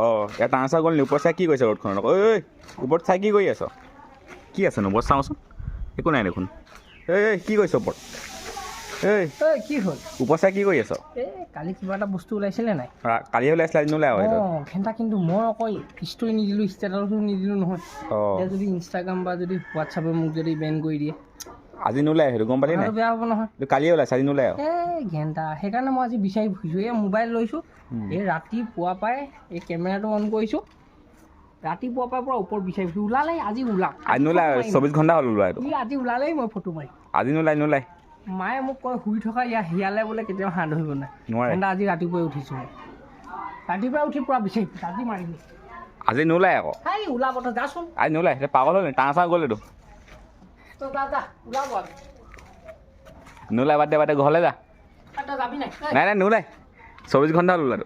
অঁ ইয়াত টাঙা গ'ল নি ওপৰত চাই কি কৰিছে ৰ'দখনত ঐ ওপৰত চাই কি কৰি আছ কি আছেনো ওপৰত চাওঁচোন একো নাই দেখোন এই কি কৰিছ ওপৰত এই কি হ'ল ওপৰত চাই কি কৰি আছ কালি কিবা এটা বস্তু ওলাইছিলে নাই কালি ওলাইছিলে আজি নোলাই আৰু ঘণ্টা কিন্তু মই আকৌ ষ্টৰি নিদিলোঁ ষ্টেটাছো নিদিলোঁ নহয় অঁ এতিয়া যদি ইনষ্টাগ্ৰাম বা যদি হোৱাটছআপে মোক যদি বেন কৰি দিয়ে আজি নোলাই সেইটো গম পালি নাই বেয়া হ'ব নহয় কালিয়ে ওলাইছে আজি নোলাই আৰু ঘণ্টা সেইকাৰণে মই আজি বিচাৰি ফুৰিছোঁ এই মোবাইল লৈছোঁ এই ৰাতিপুৱা পৰাই এই কেমেৰাটো অন কৰিছোঁ ৰাতিপুৱাৰ পৰাই পৰা ওপৰত বিচাৰি ফুৰিছোঁ ওলালে আজি ওলাওক আজি নোলাই 24 ঘণ্টা হ'ল ওলোৱা এইটো আজি ওলালেই মই ফটো মাৰিম আজি নোলাই মায়ে মোক কয় শুই থকা হিয়ালে বোলে কেতিয়াও হাত ধৰিব নোৱাৰে ঘণ্টা আজি ৰাতিপুৱাই উঠিছোঁ ৰাতিপুৱাই উঠি পূৰা বিচাৰি আজি মাৰিম আজি নোলাই আকৌ ওলাব তই যাচোন আজি নোলাই পাগল হ'ল নি টাঙা গ'ল এইটো তই যা ওলাব আজি নোলাই বাদ দে ঘৰলৈ যা তই যাবি নাই নাই নোলাই 24 ঘণ্টা হ'ল ওলাটো